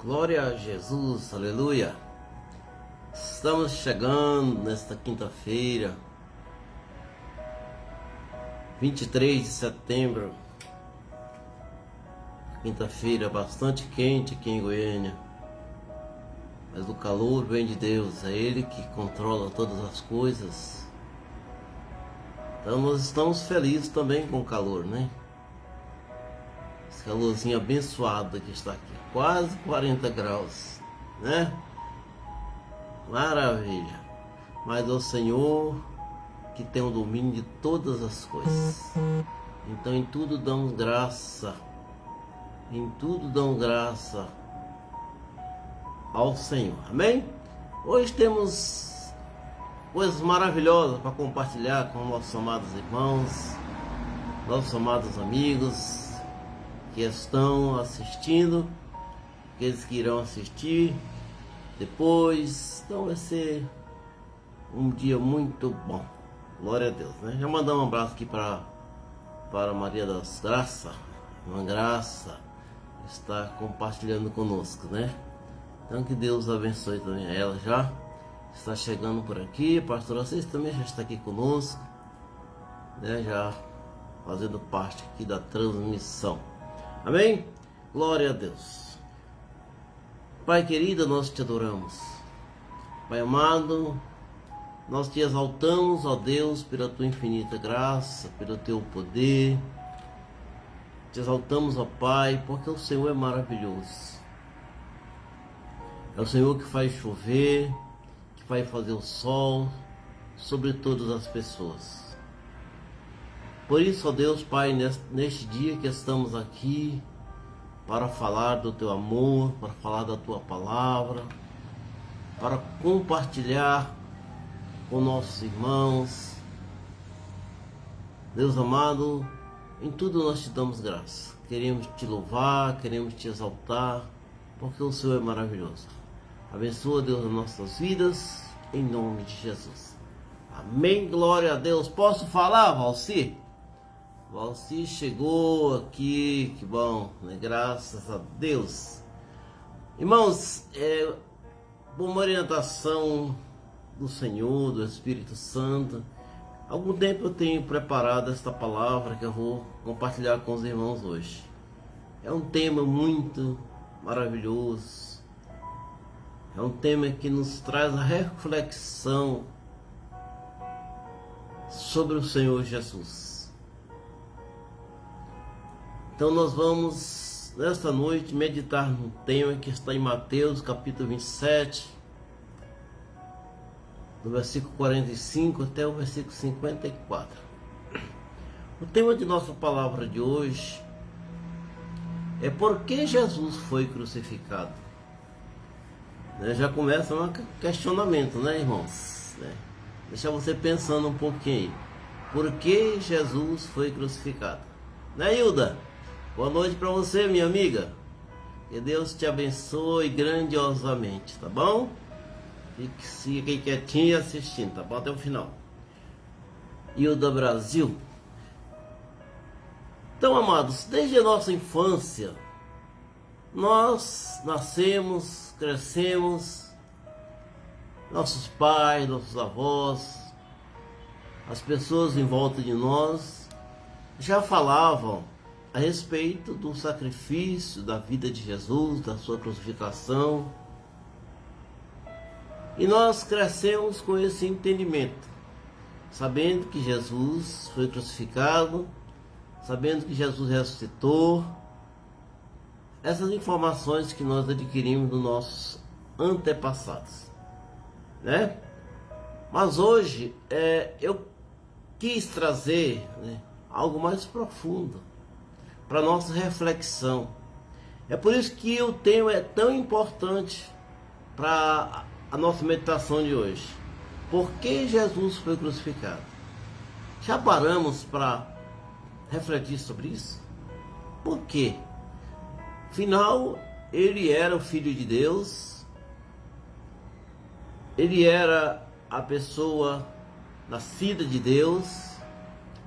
Glória a Jesus, aleluia. Estamos chegando nesta quinta-feira, 23 de setembro. Quinta-feira bastante quente aqui em Goiânia, mas o calor vem de Deus, é Ele que controla todas as coisas. Então nós estamos felizes também com o calor, né? Esse calorzinho abençoado que está aqui, quase 40 graus, né? Maravilha. Mas é o Senhor que tem o domínio de todas as coisas. Então em tudo damos graça. Em tudo damos graça ao Senhor. Amém? Hoje temos coisas maravilhosas para compartilhar com nossos amados irmãos, nossos amados amigos que estão assistindo, aqueles que irão assistir depois. Então vai ser um dia muito bom. Glória a Deus, né? Já mandar um abraço aqui para Maria das Graças. Uma graça está compartilhando conosco, né? Então que Deus abençoe também a ela. Já está chegando por aqui. Pastor Assis também já está aqui conosco, né? Já fazendo parte aqui da transmissão. Amém? Glória a Deus. Pai querido, nós te adoramos. Pai amado, nós te exaltamos, ó Deus, pela tua infinita graça, pelo teu poder. Te exaltamos, ó Pai, porque o Senhor é maravilhoso. É o Senhor que faz chover, que faz fazer o sol sobre todas as pessoas. Por isso, ó Deus, Pai, neste dia que estamos aqui para falar do teu amor, para falar da tua palavra, para compartilhar com nossos irmãos. Deus amado, em tudo nós te damos graça. Queremos te louvar, queremos te exaltar, porque o Senhor é maravilhoso. Abençoa, Deus, as nossas vidas, em nome de Jesus. Amém, glória a Deus. Posso falar, Valci? Valci chegou aqui, que bom, né? Graças a Deus. Irmãos, por uma orientação do Senhor, do Espírito Santo, há algum tempo eu tenho preparado esta palavra que eu vou compartilhar com os irmãos hoje. É um tema muito maravilhoso, é um tema que nos traz a reflexão sobre o Senhor Jesus. Então nós vamos, nesta noite, meditar num tema que está em Mateus, capítulo 27, do versículo 45 até o versículo 54. O tema de nossa palavra de hoje é por que Jesus foi crucificado. Já começa um questionamento, né, irmãos? Deixa você pensando um pouquinho aí. Por que Jesus foi crucificado? Né, Hilda? Boa noite para você, minha amiga. Que Deus te abençoe grandiosamente, tá bom? Fique quietinho assistindo, tá bom? Até o final. Hilda Brasil. Então, amados, desde a nossa infância, nós nascemos, crescemos, nossos pais, nossos avós, as pessoas em volta de nós já falavam a respeito do sacrifício da vida de Jesus, da sua crucificação. E nós crescemos com esse entendimento, sabendo que Jesus foi crucificado, sabendo que Jesus ressuscitou. Essas informações que nós adquirimos dos nossos antepassados, né? Mas hoje eu quis trazer, né, algo mais profundo para nossa reflexão. É por isso que o tema é tão importante para a nossa meditação de hoje. Por que Jesus foi crucificado? Já paramos para refletir sobre isso? Por quê? Afinal, ele era o Filho de Deus, ele era a pessoa nascida de Deus,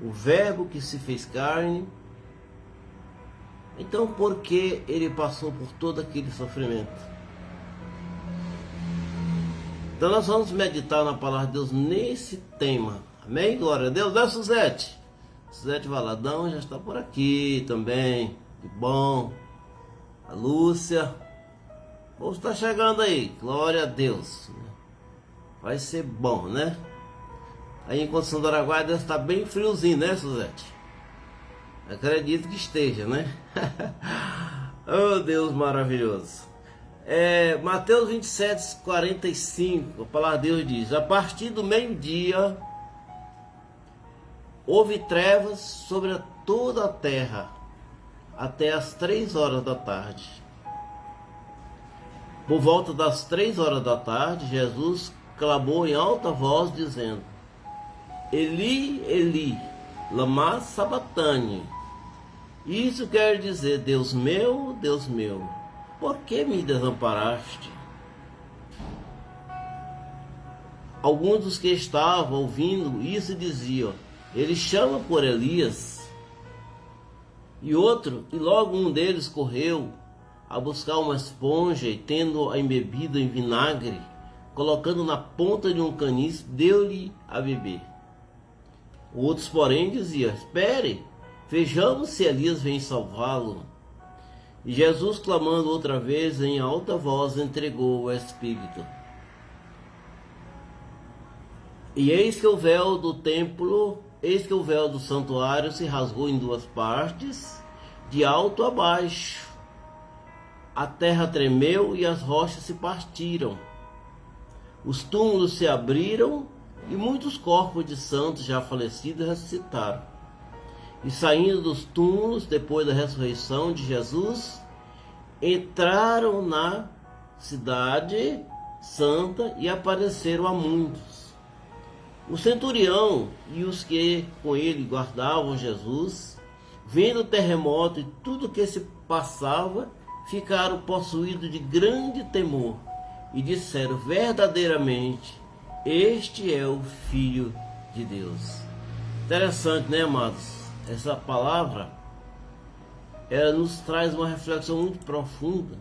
o Verbo que se fez carne. Então, por que ele passou por todo aquele sofrimento? Então, nós vamos meditar na palavra de Deus nesse tema. Amém? Glória a Deus. Né, Suzete? Suzete Valadão já está por aqui também. Que bom. A Lúcia. O povo está chegando aí. Glória a Deus. Vai ser bom, né? Aí em Conceição do Araguaia deve estar bem friozinho, né, Suzete? Acredito que esteja, né? Oh, Deus maravilhoso. Mateus 27, 45, a palavra de Deus diz: a partir do meio-dia houve trevas sobre toda a terra até as 3 horas da tarde. Por volta das 3 horas da tarde, Jesus clamou em alta voz, dizendo: Eli, Eli, lama sabachthani. Isso quer dizer: Deus meu, por que me desamparaste? Alguns dos que estavam ouvindo isso diziam: ele chama por Elias. E logo um deles correu a buscar uma esponja e, tendo-a embebida em vinagre, colocando na ponta de um caniço, deu-lhe a beber. Outros, porém, diziam: espere, vejamos se Elias vem salvá-lo. E Jesus, clamando outra vez em alta voz, entregou o Espírito. E eis que o véu do santuário se rasgou em 2 partes, de alto a baixo. A terra tremeu e as rochas se partiram. Os túmulos se abriram e muitos corpos de santos já falecidos ressuscitaram. E saindo dos túmulos, depois da ressurreição de Jesus, entraram na cidade santa e apareceram a muitos. O centurião e os que com ele guardavam Jesus, vendo o terremoto e tudo que se passava, ficaram possuídos de grande temor e disseram: verdadeiramente, este é o Filho de Deus. Interessante, né, amados? Essa palavra, ela nos traz uma reflexão muito profunda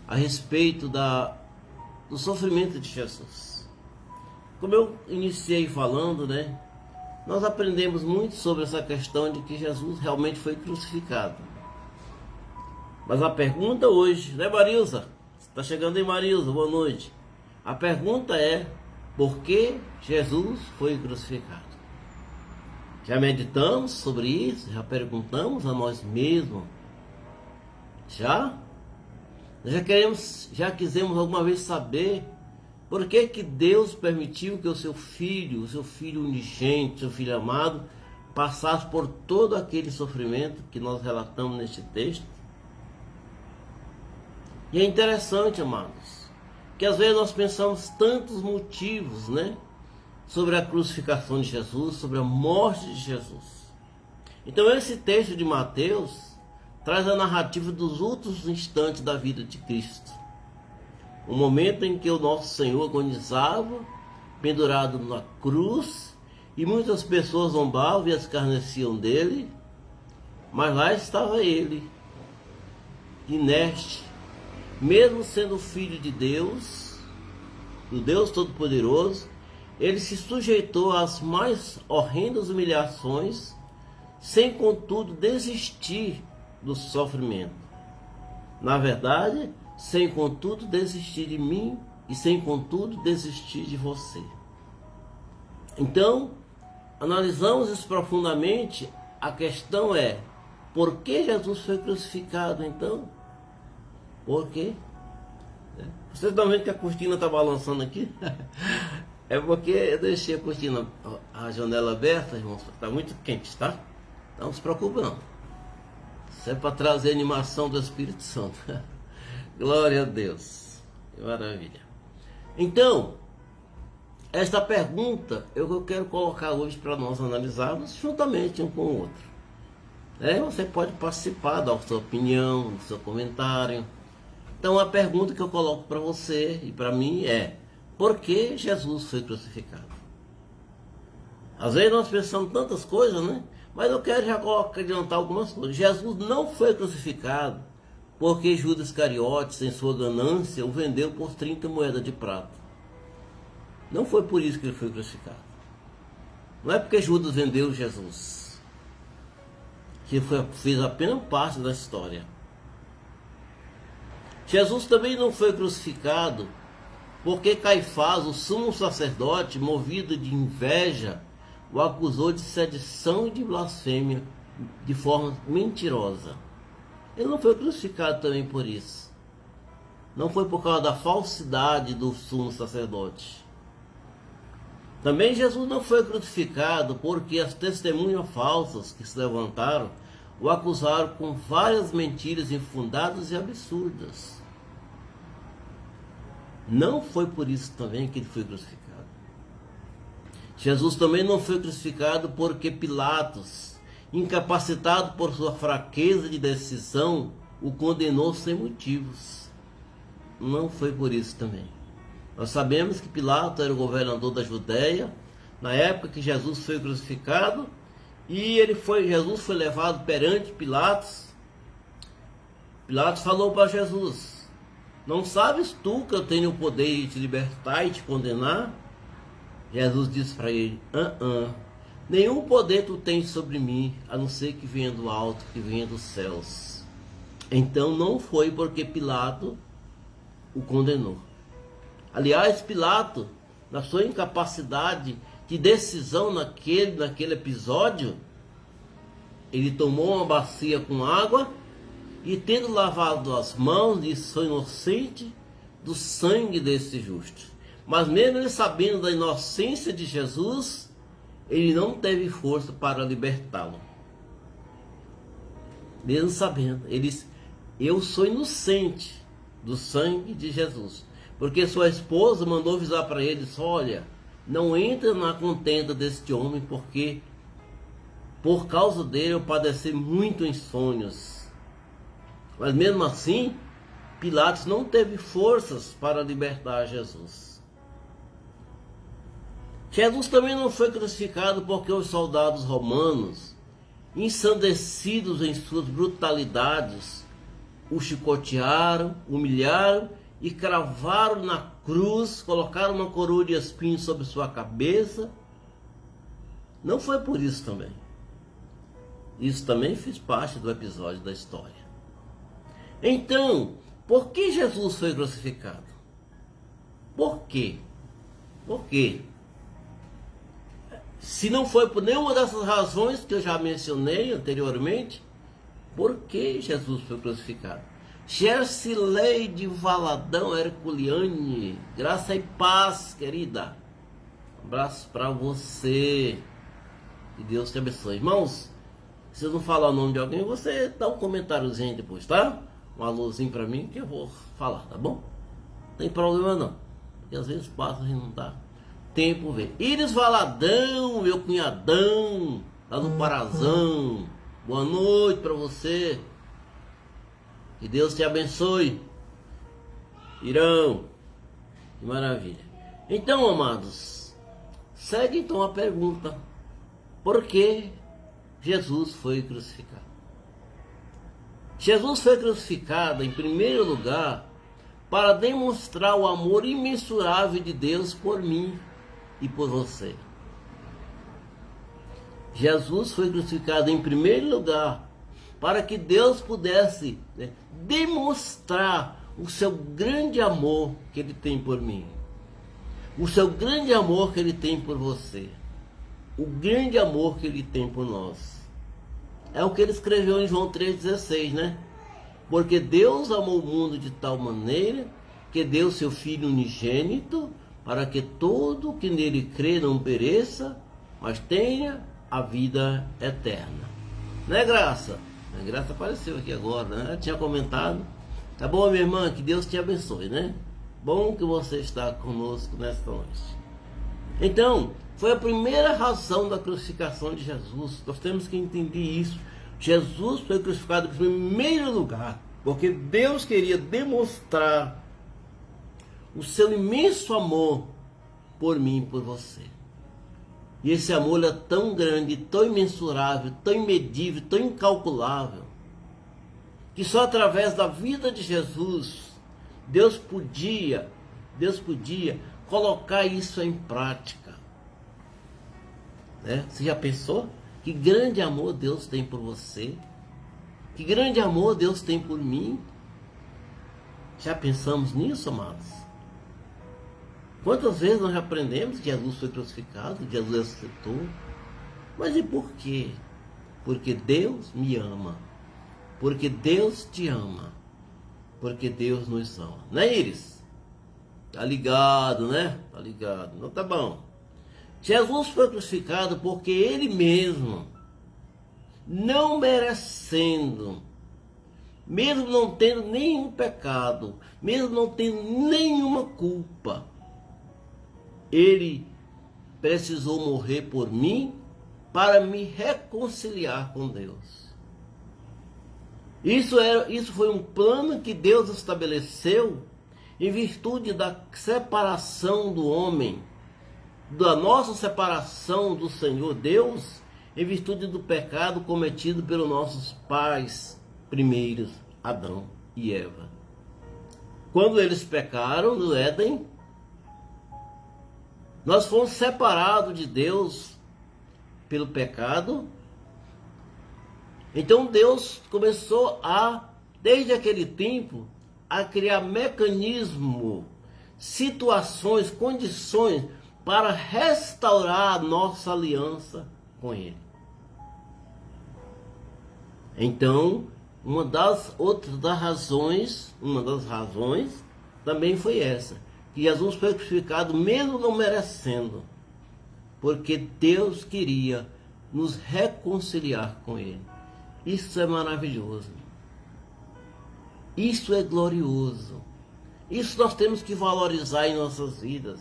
a respeito do sofrimento de Jesus. Como eu iniciei falando, né? Nós aprendemos muito sobre essa questão de que Jesus realmente foi crucificado. Mas a pergunta hoje, né, Marilza? Está chegando aí, Marilza, boa noite. A pergunta é: por que Jesus foi crucificado? Já meditamos sobre isso? Já perguntamos a nós mesmos? Já quisemos alguma vez saber por que Deus permitiu que o seu filho unigênito, seu filho amado, passasse por todo aquele sofrimento que nós relatamos neste texto? E é interessante, amados, que às vezes nós pensamos tantos motivos, né, sobre a crucificação de Jesus, sobre a morte de Jesus. Então esse texto de Mateus traz a narrativa dos últimos instantes da vida de Cristo. O momento em que o nosso Senhor agonizava, pendurado na cruz, e muitas pessoas zombavam e escarneciam dele, mas lá estava ele, inerte, mesmo sendo filho de Deus, do Deus Todo-Poderoso. Ele se sujeitou às mais horrendas humilhações, sem contudo desistir do sofrimento. Na verdade, sem contudo desistir de mim e sem contudo desistir de você. Então, analisamos isso profundamente. A questão é: por que Jesus foi crucificado então? Por quê? Vocês estão vendo que a cortina está balançando aqui? É porque eu deixei a cortina, a janela aberta, irmãos, está muito quente, tá? Então não se preocupe não. Isso é para trazer animação do Espírito Santo. Glória a Deus. Que maravilha. Então, esta pergunta eu quero colocar hoje para nós analisarmos juntamente um com o outro. Você pode participar, dar a sua opinião, o seu comentário. Então a pergunta que eu coloco para você e para mim é: por que Jesus foi crucificado? Às vezes nós pensamos tantas coisas, né? Mas eu quero já adiantar algumas coisas. Jesus não foi crucificado porque Judas Iscariotes, em sua ganância, o vendeu por 30 moedas de prata. Não foi por isso que ele foi crucificado. Não é porque Judas vendeu Jesus, que fez apenas parte da história. Jesus também não foi crucificado porque Caifás, o sumo sacerdote, movido de inveja, o acusou de sedição e de blasfêmia de forma mentirosa. Ele não foi crucificado também por isso. Não foi por causa da falsidade do sumo sacerdote. Também Jesus não foi crucificado porque as testemunhas falsas que se levantaram o acusaram com várias mentiras infundadas e absurdas. Não foi por isso também que ele foi crucificado. Jesus também não foi crucificado porque Pilatos, incapacitado por sua fraqueza de decisão, o condenou sem motivos. Não foi por isso também. Nós sabemos que Pilatos era o governador da Judéia, na época que Jesus foi crucificado, e Jesus foi levado perante Pilatos. Pilatos falou para Jesus: não sabes tu que eu tenho o poder de te libertar e te condenar? Jesus disse para ele: nenhum poder tu tens sobre mim, a não ser que venha do alto, que venha dos céus. Então não foi porque Pilato o condenou. Aliás, Pilato, na sua incapacidade de decisão naquele episódio, ele tomou uma bacia com água e, tendo lavado as mãos, disse: sou inocente do sangue desse justo. Mas mesmo ele sabendo da inocência de Jesus, ele não teve força para libertá-lo. Mesmo sabendo, ele disse: eu sou inocente do sangue de Jesus. Porque sua esposa mandou avisar para ele: olha, não entra na contenda deste homem, porque por causa dele eu padeci muito em sonhos. Mas mesmo assim, Pilatos não teve forças para libertar Jesus. Jesus também não foi crucificado porque os soldados romanos, ensandecidos em suas brutalidades, o chicotearam, humilharam e cravaram na cruz, colocaram uma coroa de espinhos sobre sua cabeça. Não foi por isso também. Isso também fez parte do episódio da história. Então, por que Jesus foi crucificado? Por quê? Por quê? Se não foi por nenhuma dessas razões que eu já mencionei anteriormente, por que Jesus foi crucificado? Gercileide Valadão Herculiane, graça e paz, querida. Um abraço para você. Que Deus te abençoe. Irmãos, se eu não falar o nome de alguém, você dá um comentáriozinho depois, tá? Um alôzinho para mim que eu vou falar, tá bom? Não tem problema não. Porque às vezes passa e não dá tempo ver. Iris Valadão, meu cunhadão, lá no Parazão. Boa noite para você. Que Deus te abençoe. Irão. Que maravilha. Então, amados, segue então a pergunta: por que Jesus foi crucificado? Jesus foi crucificado, em primeiro lugar, para demonstrar o amor imensurável de Deus por mim e por você. Jesus foi crucificado, em primeiro lugar, para que Deus pudesse demonstrar o seu grande amor que Ele tem por mim, o seu grande amor que Ele tem por você, o grande amor que Ele tem por nós. É o que Ele escreveu em João 3,16, né? Porque Deus amou o mundo de tal maneira que deu seu Filho unigênito, para que todo que nele crê não pereça, mas tenha a vida eterna. Não é Graça? A Graça apareceu aqui agora, né? Ela tinha comentado. Tá bom, minha irmã? Que Deus te abençoe, né? Bom que você está conosco nesta noite. Então, foi a primeira razão da crucificação de Jesus. Nós temos que entender isso. Jesus foi crucificado em primeiro lugar, porque Deus queria demonstrar o seu imenso amor por mim e por você. E esse amor é tão grande, tão imensurável, tão imedível, tão incalculável, que só através da vida de Jesus, Deus podia colocar isso em prática. Né? Você já pensou? Que grande amor Deus tem por você? Que grande amor Deus tem por mim? Já pensamos nisso, amados? Quantas vezes nós já aprendemos que Jesus foi crucificado, que Jesus ressuscitou? Mas e por quê? Porque Deus me ama. Porque Deus te ama. Porque Deus nos ama. Né, Iris? Tá ligado, né? Tá ligado. Não, tá bom. Jesus foi crucificado porque Ele mesmo, não merecendo, mesmo não tendo nenhum pecado, mesmo não tendo nenhuma culpa, Ele precisou morrer por mim para me reconciliar com Deus. Isso foi um plano que Deus estabeleceu em virtude da separação do homem, da nossa separação do Senhor Deus, em virtude do pecado cometido pelos nossos pais primeiros, Adão e Eva. Quando eles pecaram no Éden, nós fomos separados de Deus pelo pecado. Então Deus começou desde aquele tempo, a criar mecanismos, situações, condições para restaurar a nossa aliança com Ele. Então, uma das razões também foi essa, que Jesus foi crucificado mesmo não merecendo, porque Deus queria nos reconciliar com Ele. Isso é maravilhoso. Isso é glorioso. Isso nós temos que valorizar em nossas vidas.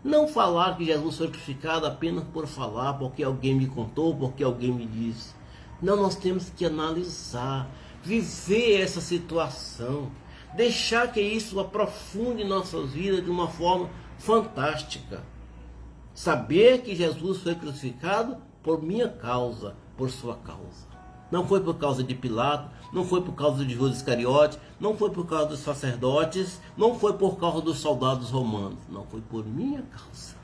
Não falar que Jesus foi crucificado apenas por falar, porque alguém me contou, porque alguém me disse. Não, nós temos que analisar, viver essa situação, deixar que isso aprofunde nossas vidas de uma forma fantástica. Saber que Jesus foi crucificado por minha causa, por sua causa. Não foi por causa de Pilato, não foi por causa de Judas Iscariote, não foi por causa dos sacerdotes, não foi por causa dos soldados romanos, não, foi por minha causa.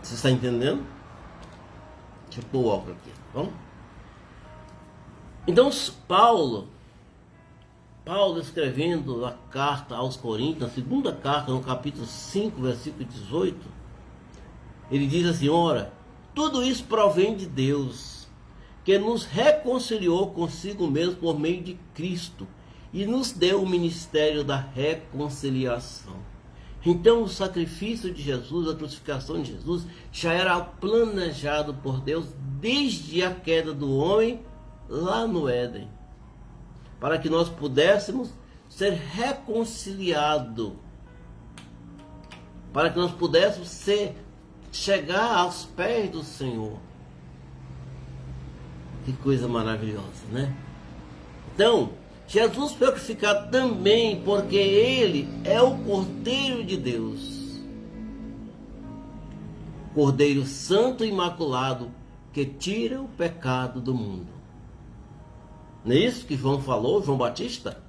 Você está entendendo? Deixa eu pôr o óculos aqui, tá bom? Então Paulo escrevendo a carta aos Coríntios, a segunda carta, no capítulo 5, versículo 18, ele diz assim: ora, tudo isso provém de Deus, que nos reconciliou consigo mesmo por meio de Cristo e nos deu o ministério da reconciliação. Então o sacrifício de Jesus, a crucificação de Jesus, já era planejado por Deus desde a queda do homem lá no Éden, para que nós pudéssemos ser reconciliados, para que nós pudéssemos chegar aos pés do Senhor. Que coisa maravilhosa, né? Então, Jesus foi crucificado também porque Ele é o Cordeiro de Deus. Cordeiro santo e imaculado que tira o pecado do mundo. Não é isso que João falou, João Batista?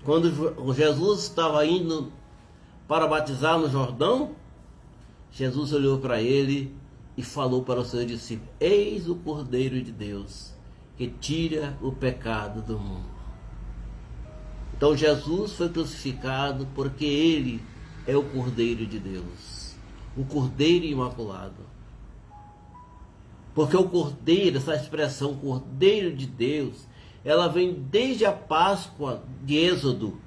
Quando Jesus estava indo para batizar no Jordão, Jesus olhou para ele e falou para os seus discípulos: eis o Cordeiro de Deus, que tira o pecado do mundo. Então Jesus foi crucificado porque Ele é o Cordeiro de Deus, o Cordeiro Imaculado. Porque o Cordeiro, essa expressão Cordeiro de Deus, ela vem desde a Páscoa de Êxodo,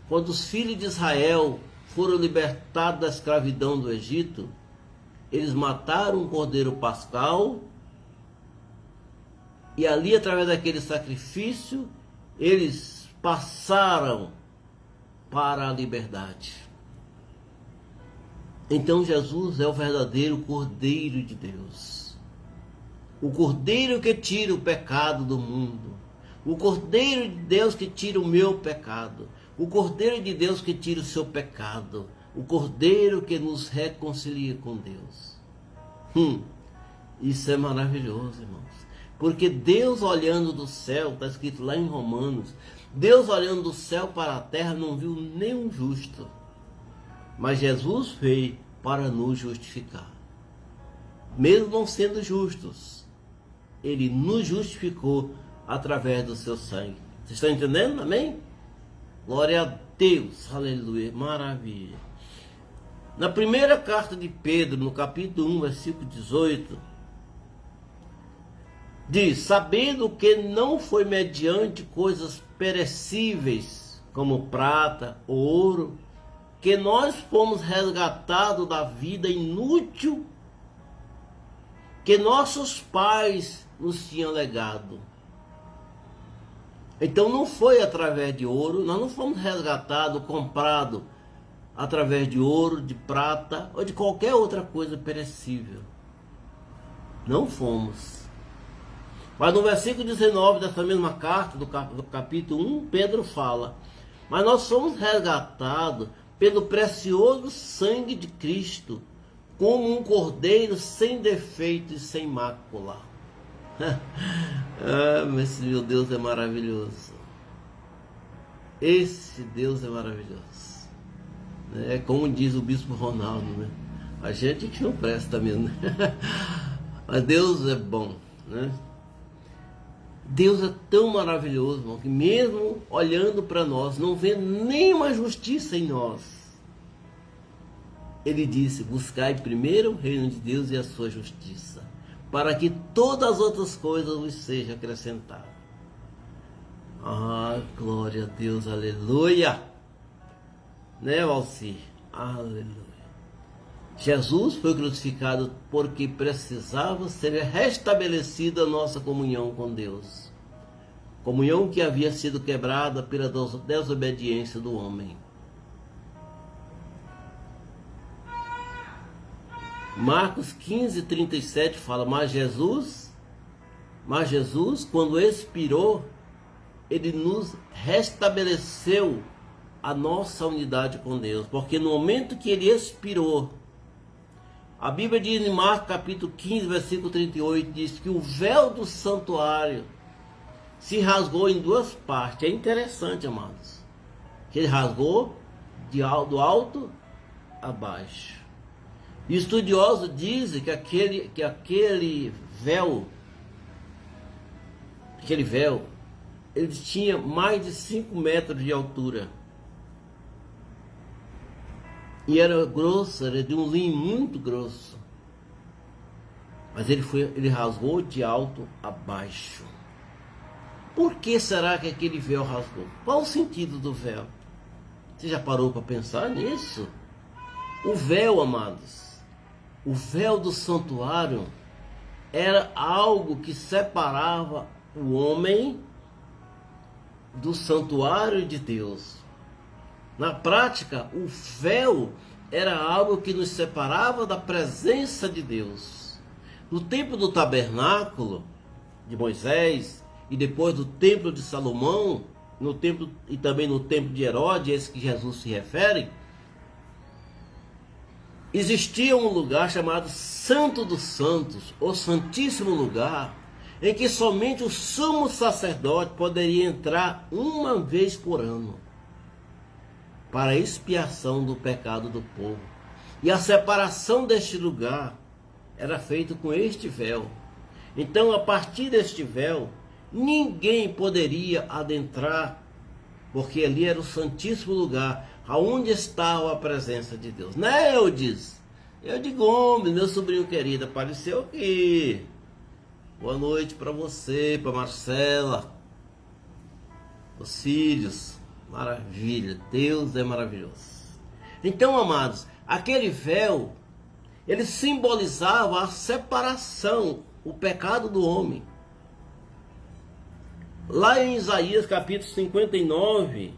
quando os filhos de Israel foram libertados da escravidão do Egito. Eles mataram um cordeiro pascal e ali, através daquele sacrifício, eles passaram para a liberdade. Então Jesus é o verdadeiro Cordeiro de Deus, o Cordeiro que tira o pecado do mundo, o Cordeiro de Deus que tira o meu pecado, o Cordeiro de Deus que tira o seu pecado. o Cordeiro que nos reconcilia com Deus. Isso é maravilhoso, irmãos. Porque Deus olhando do céu, está escrito lá em Romanos, Deus olhando do céu para a terra não viu nenhum justo. Mas Jesus veio para nos justificar. Mesmo não sendo justos, Ele nos justificou através do seu sangue. Vocês estão entendendo? Amém? Glória a Deus. Aleluia. Maravilha. Na primeira carta de Pedro, no capítulo 1, versículo 18, diz: sabendo que não foi mediante coisas perecíveis, como prata ou ouro, que nós fomos resgatados da vida inútil que nossos pais nos tinham legado. Então não foi através de ouro, nós não fomos resgatados, comprados através de ouro, de prata ou de qualquer outra coisa perecível. Não fomos. Mas no versículo 19 dessa mesma carta, do capítulo 1, Pedro fala: mas nós somos resgatados pelo precioso sangue de Cristo, como um cordeiro sem defeito e sem mácula. Mas meu Deus é maravilhoso. Esse Deus é maravilhoso. É como diz o bispo Ronaldo, né? A gente que não presta mesmo, né? Mas Deus é bom, né? Deus é tão maravilhoso, irmão, que mesmo olhando para nós, não vê nenhuma justiça em nós. Ele disse: buscai primeiro o reino de Deus e a sua justiça, para que todas as outras coisas vos sejam acrescentadas. Ah, glória a Deus, aleluia! Né, Valci? Aleluia! Jesus foi crucificado porque precisava ser restabelecida a nossa comunhão com Deus. Comunhão que havia sido quebrada pela desobediência do homem. Marcos 15:37 fala: mas Jesus, quando expirou, Ele nos restabeleceu a nossa unidade com Deus. Porque no momento que Ele expirou, a Bíblia diz em Marcos capítulo 15, versículo 38, diz que o véu do santuário se rasgou em duas partes. É interessante, amados, que ele rasgou do alto a baixo. E estudiosos dizem que aquele véu, ele tinha mais de 5 metros de altura. E era grosso, era de um linho muito grosso. Mas ele rasgou de alto a baixo. Por que será que aquele véu rasgou? Qual o sentido do véu? Você já parou para pensar nisso? O véu, amados, o véu do santuário era algo que separava o homem do santuário de Deus. Na prática, o véu era algo que nos separava da presença de Deus. No tempo do tabernáculo de Moisés e depois do templo de Salomão, no templo e também no templo de Herodes, esse que Jesus se refere, existia um lugar chamado Santo dos Santos, ou Santíssimo Lugar, em que somente o sumo sacerdote poderia entrar uma vez por ano para a expiação do pecado do povo. E a separação deste lugar era feita com este véu. Então, a partir deste véu, ninguém poderia adentrar, porque ali era o Santíssimo Lugar, aonde estava a presença de Deus. Né, Eudes? Eudes Gomes, meu sobrinho querido, apareceu aqui. Boa noite para você, para Marcela, os filhos. Maravilha, Deus é maravilhoso. Então, amados, aquele véu, ele simbolizava a separação, o pecado do homem. Lá em Isaías capítulo 59,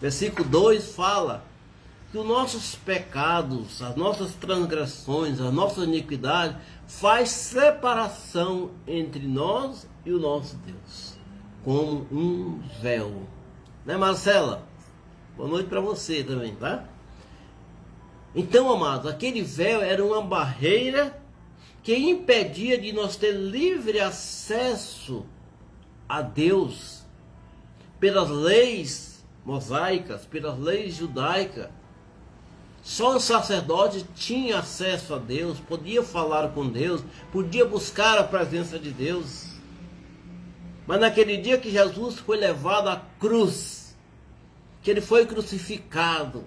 versículo 2 fala que os nossos pecados, as nossas transgressões, as nossas iniquidades faz separação entre nós e o nosso Deus, como um véu. Né, Marcela? Boa noite para você também, tá? Então, amados, aquele véu era uma barreira que impedia de nós ter livre acesso a Deus pelas leis mosaicas, pelas leis judaicas. Só o sacerdote tinha acesso a Deus, podia falar com Deus, podia buscar a presença de Deus. Mas naquele dia que Jesus foi levado à cruz, que ele foi crucificado,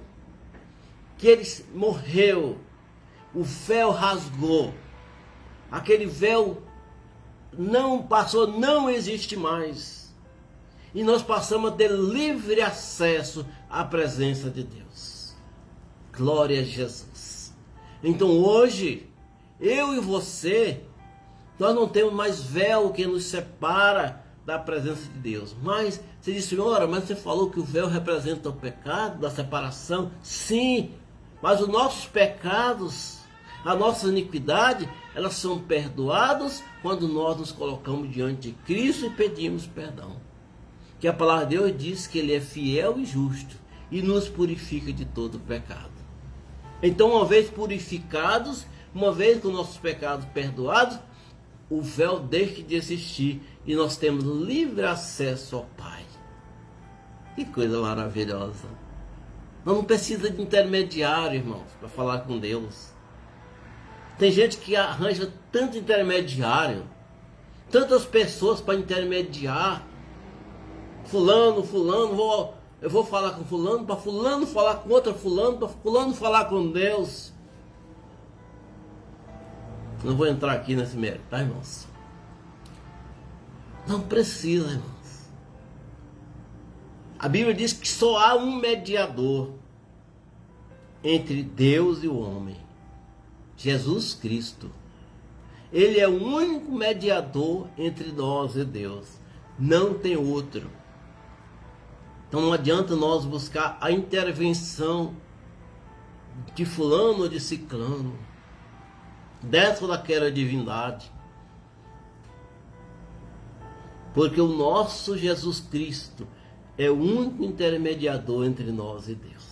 que ele morreu, o véu rasgou, aquele véu não passou, não existe mais, e nós passamos a ter livre acesso à presença de Deus. Glória a Jesus. Então hoje, eu e você, nós não temos mais véu que nos separa da presença de Deus. Mas você disse, senhora, mas você falou que o véu representa o pecado da separação. Sim, mas os nossos pecados, a nossa iniquidade, elas são perdoadas quando nós nos colocamos diante de Cristo e pedimos perdão. Que a palavra de Deus diz que Ele é fiel e justo e nos purifica de todo o pecado. Então, uma vez purificados, uma vez com nossos pecados perdoados, o véu deixa de existir e nós temos livre acesso ao Pai. Que coisa maravilhosa. Nós não precisamos de intermediário, irmãos, para falar com Deus. Tem gente que arranja tanto intermediário, tantas pessoas para intermediar. Fulano, eu vou falar com fulano, para fulano falar com outro fulano, para fulano falar com Deus. Não vou entrar aqui nesse mérito, tá, irmãos? Não precisa, irmãos. A Bíblia diz que só há um mediador entre Deus e o homem, Jesus Cristo. Ele é o único mediador entre nós e Deus. Não tem outro. Então não adianta nós buscar a intervenção de fulano ou de ciclano, dessa ou daquela divindade. Porque o nosso Jesus Cristo é o único intermediador entre nós e Deus.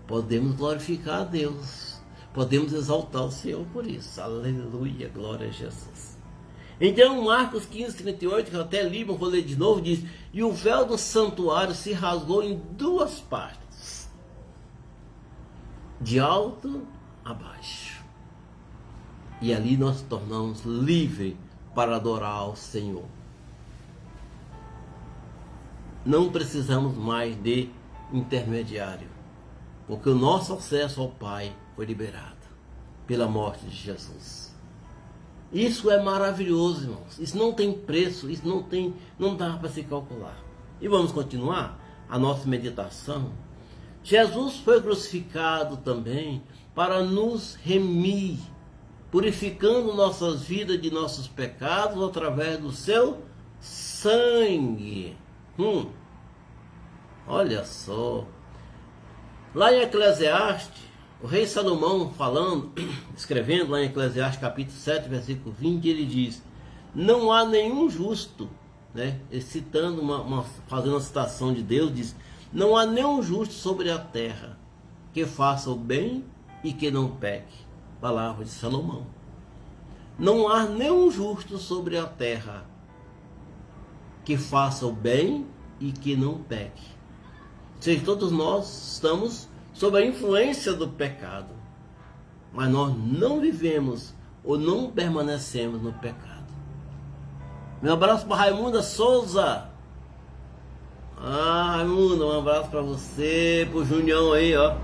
Podemos glorificar a Deus, podemos exaltar o Senhor por isso. Aleluia, glória a Jesus. Então Marcos 15:38, que eu até li, mas vou ler de novo, diz: e o véu do santuário se rasgou em duas partes, de alto a baixo. E ali nós tornamos livre para adorar ao Senhor. Não precisamos mais de intermediário, porque o nosso acesso ao Pai foi liberado pela morte de Jesus. Isso é maravilhoso, irmãos. Isso não tem preço, isso não dá para se calcular. E vamos continuar a nossa meditação. Jesus foi crucificado também para nos remir, purificando nossas vidas de nossos pecados através do seu sangue. Olha só. Lá em Eclesiastes, o rei Salomão falando, escrevendo lá em Eclesiastes capítulo 7, versículo 20, ele diz: não há nenhum justo, né? Ele citando fazendo uma citação de Deus, diz: não há nenhum justo sobre a terra que faça o bem e que não peque. Palavra de Salomão. Não há nenhum justo sobre a terra que faça o bem e que não peque. Ou seja, todos nós estamos sob a influência do pecado, mas nós não vivemos ou não permanecemos no pecado. Meu abraço para Raimunda Souza. Raimunda, um abraço para você, pro Junião aí, ó.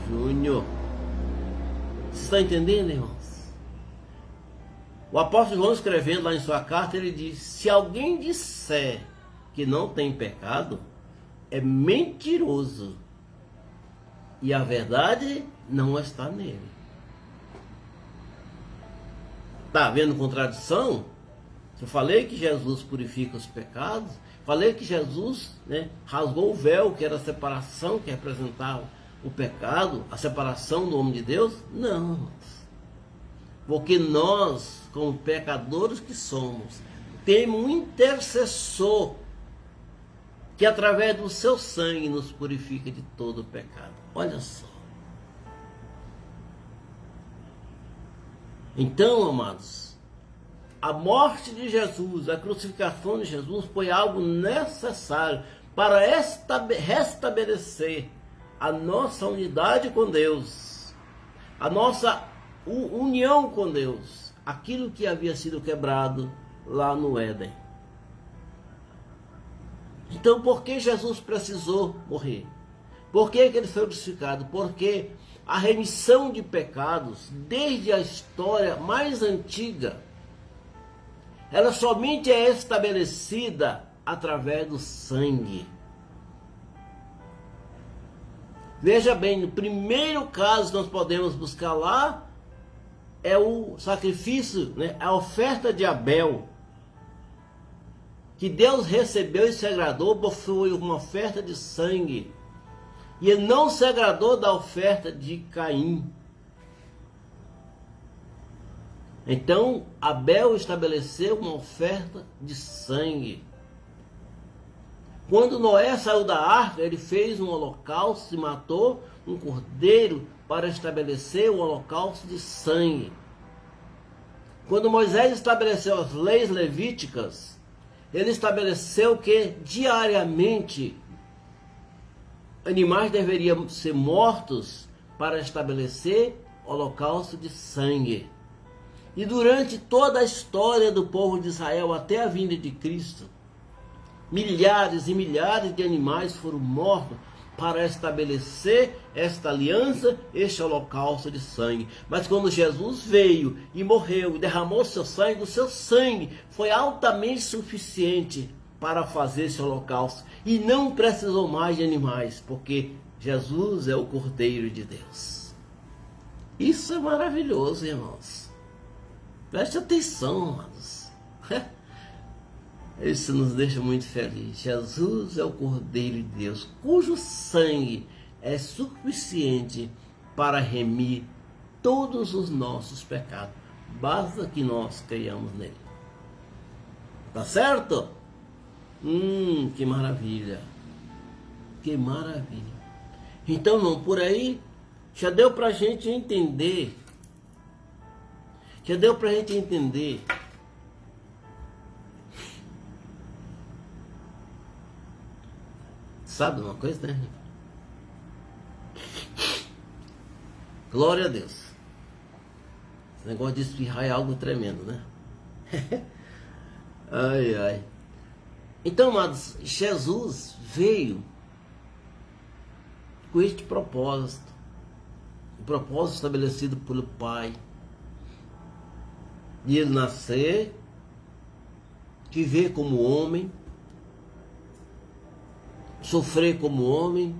Júnior. Você está entendendo, irmãos? O apóstolo João, escrevendo lá em sua carta, ele diz: se alguém disser que não tem pecado, é mentiroso, e a verdade não está nele. Está havendo contradição? Eu falei que Jesus purifica os pecados, falei que Jesus, né, rasgou o véu, que era a separação, que representava o pecado, a separação do homem de Deus. Não, porque nós, como pecadores que somos, temos um intercessor, que através do seu sangue nos purifica de todo o pecado. Olha só. Então, amados, a morte de Jesus, a crucificação de Jesus foi algo necessário para restabelecer a nossa unidade com Deus, a nossa união com Deus, aquilo que havia sido quebrado lá no Éden. Então, por que Jesus precisou morrer? Por que ele foi crucificado? Porque a remissão de pecados, desde a história mais antiga, ela somente é estabelecida através do sangue. Veja bem, o primeiro caso que nós podemos buscar lá é o sacrifício, né, a oferta de Abel, que Deus recebeu e se agradou, porque foi uma oferta de sangue. E ele não se agradou da oferta de Caim. Então, Abel estabeleceu uma oferta de sangue. Quando Noé saiu da arca, ele fez um holocausto e matou um cordeiro para estabelecer o holocausto de sangue. Quando Moisés estabeleceu as leis levíticas, ele estabeleceu que diariamente animais deveriam ser mortos para estabelecer holocausto de sangue. E durante toda a história do povo de Israel, até a vinda de Cristo, milhares e milhares de animais foram mortos para estabelecer esta aliança, este holocausto de sangue. Mas quando Jesus veio e morreu e derramou seu sangue, o seu sangue foi altamente suficiente para fazer esse holocausto. E não precisou mais de animais, porque Jesus é o Cordeiro de Deus. Isso é maravilhoso, irmãos. Preste atenção, amados. Isso nos deixa muito felizes. Jesus é o Cordeiro de Deus, cujo sangue é suficiente para remir todos os nossos pecados. Basta que nós creiamos nele. Tá certo? Que maravilha. Que maravilha. Então, não, por aí já deu para a gente entender. Já deu para a gente entender. Sabe uma coisa, né? Glória a Deus. Esse negócio de espirrar é algo tremendo, né? Ai, ai. Então, amados, Jesus veio com este propósito. O propósito estabelecido pelo Pai. De ele nascer, viver como homem, sofrer como homem,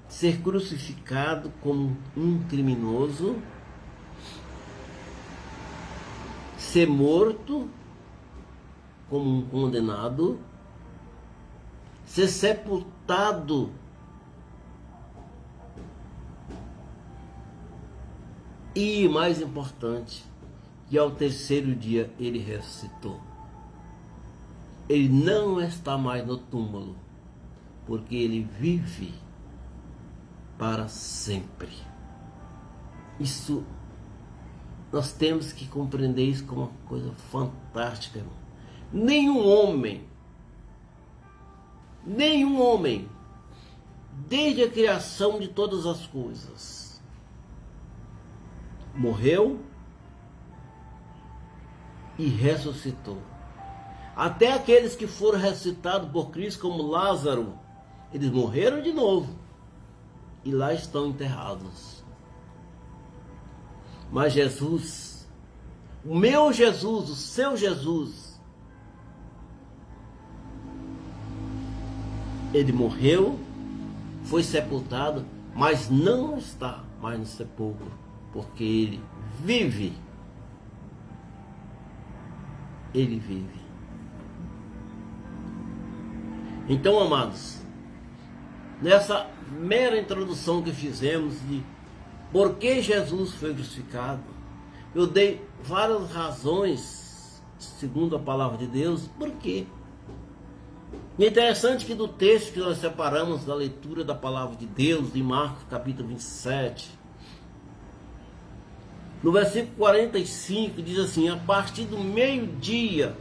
ser crucificado como um criminoso, ser morto como um condenado, ser sepultado e, mais importante, que ao terceiro dia ele ressuscitou. Ele não está mais no túmulo, porque ele vive para sempre. Isso, nós temos que compreender isso como uma coisa fantástica, irmão. Nenhum homem, desde a criação de todas as coisas, morreu e ressuscitou. Até aqueles que foram ressuscitados por Cristo, como Lázaro, eles morreram de novo e lá estão enterrados. Mas Jesus, o meu Jesus, o seu Jesus, ele morreu, foi sepultado, mas não está mais no sepulcro, porque ele vive. Ele vive. Então, amados, nessa mera introdução que fizemos de por que Jesus foi crucificado, eu dei várias razões, segundo a palavra de Deus, por quê. E é interessante que do texto que nós separamos da leitura da palavra de Deus, de Marcos capítulo 27, no versículo 45 diz assim: a partir do meio-dia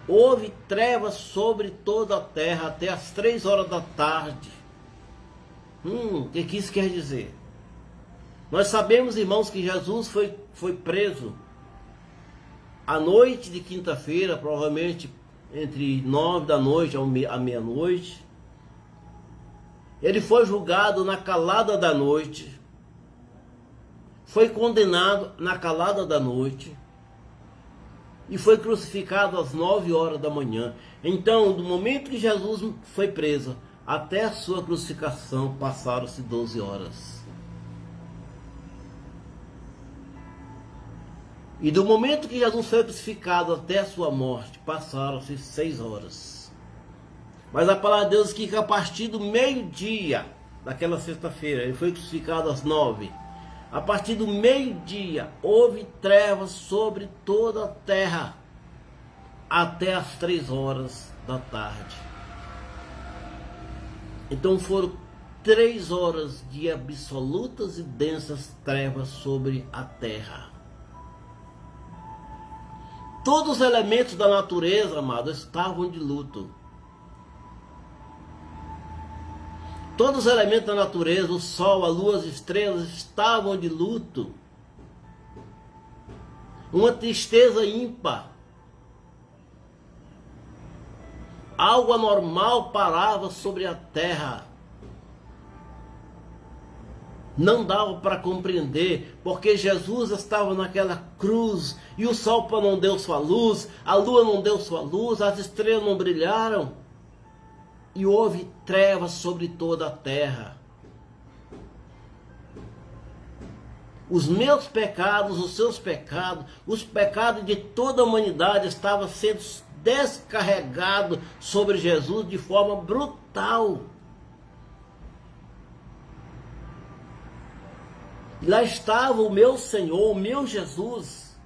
houve trevas sobre toda a terra até as 3 horas da tarde. O que isso quer dizer? Nós sabemos, irmãos, que Jesus foi preso à noite de quinta-feira, provavelmente entre 9 da noite à meia-noite. Ele foi julgado na calada da noite, foi condenado na calada da noite e foi crucificado às 9 horas da manhã. Então, do momento que Jesus foi preso até a sua crucificação, passaram-se 12 horas. E do momento que Jesus foi crucificado até a sua morte, passaram-se 6 horas. Mas a palavra de Deus diz que a partir do meio-dia daquela sexta-feira, ele foi crucificado às 9. A partir do meio-dia houve trevas sobre toda a terra até as 3 horas da tarde. Então foram 3 horas de absolutas e densas trevas sobre a terra. Todos os elementos da natureza, amado, estavam de luto. Todos os elementos da natureza, o sol, a lua, as estrelas, estavam de luto. Uma tristeza ímpar. Algo anormal parava sobre a terra. Não dava para compreender, porque Jesus estava naquela cruz, e o sol não deu sua luz, a lua não deu sua luz, as estrelas não brilharam, e houve trevas sobre toda a terra. Os meus pecados, os seus pecados, os pecados de toda a humanidade estavam sendo descarregados sobre Jesus de forma brutal. Lá estava o meu Senhor, o meu Jesus,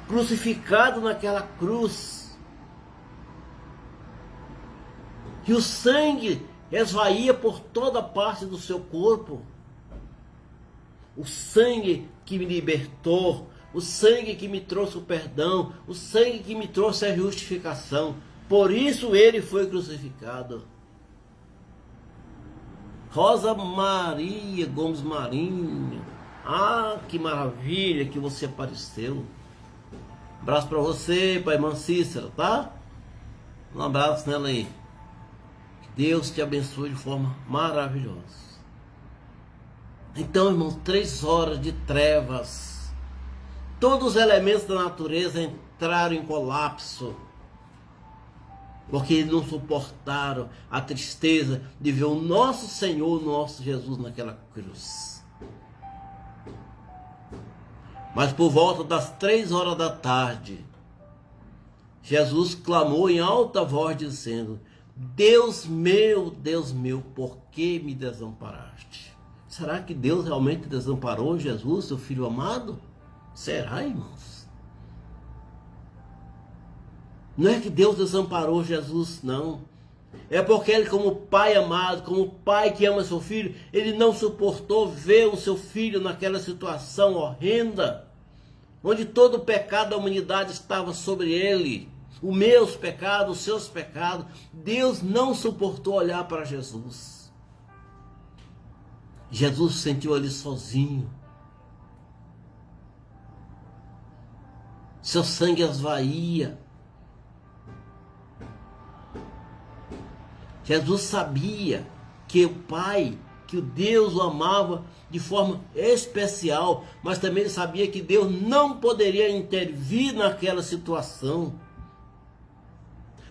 crucificado naquela cruz. E o sangue esvaía por toda parte do seu corpo. O sangue que me libertou, o sangue que me trouxe o perdão, o sangue que me trouxe a justificação. Por isso ele foi crucificado. Rosa Maria Gomes Marinho, ah, que maravilha que você apareceu. Um abraço para você, para a irmã Cícera, tá? Um abraço nela aí. Que Deus te abençoe de forma maravilhosa. Então, irmãos, 3 horas de trevas. Todos os elementos da natureza entraram em colapso, porque eles não suportaram a tristeza de ver o nosso Senhor, o nosso Jesus naquela cruz. Mas por volta das 3 horas da tarde, Jesus clamou em alta voz dizendo: Deus meu, por que me desamparaste? Será que Deus realmente desamparou Jesus, seu filho amado? Será, irmãos? Não é que Deus desamparou Jesus, não. É porque ele, como pai amado, como pai que ama seu filho, ele não suportou ver o seu filho naquela situação horrenda, onde todo o pecado da humanidade estava sobre ele. Os meus pecados, os seus pecados. Deus não suportou olhar para Jesus. Jesus se sentiu ali sozinho. Seu sangue esvaía. Jesus sabia que o Pai, que o Deus o amava de forma especial, mas também ele sabia que Deus não poderia intervir naquela situação.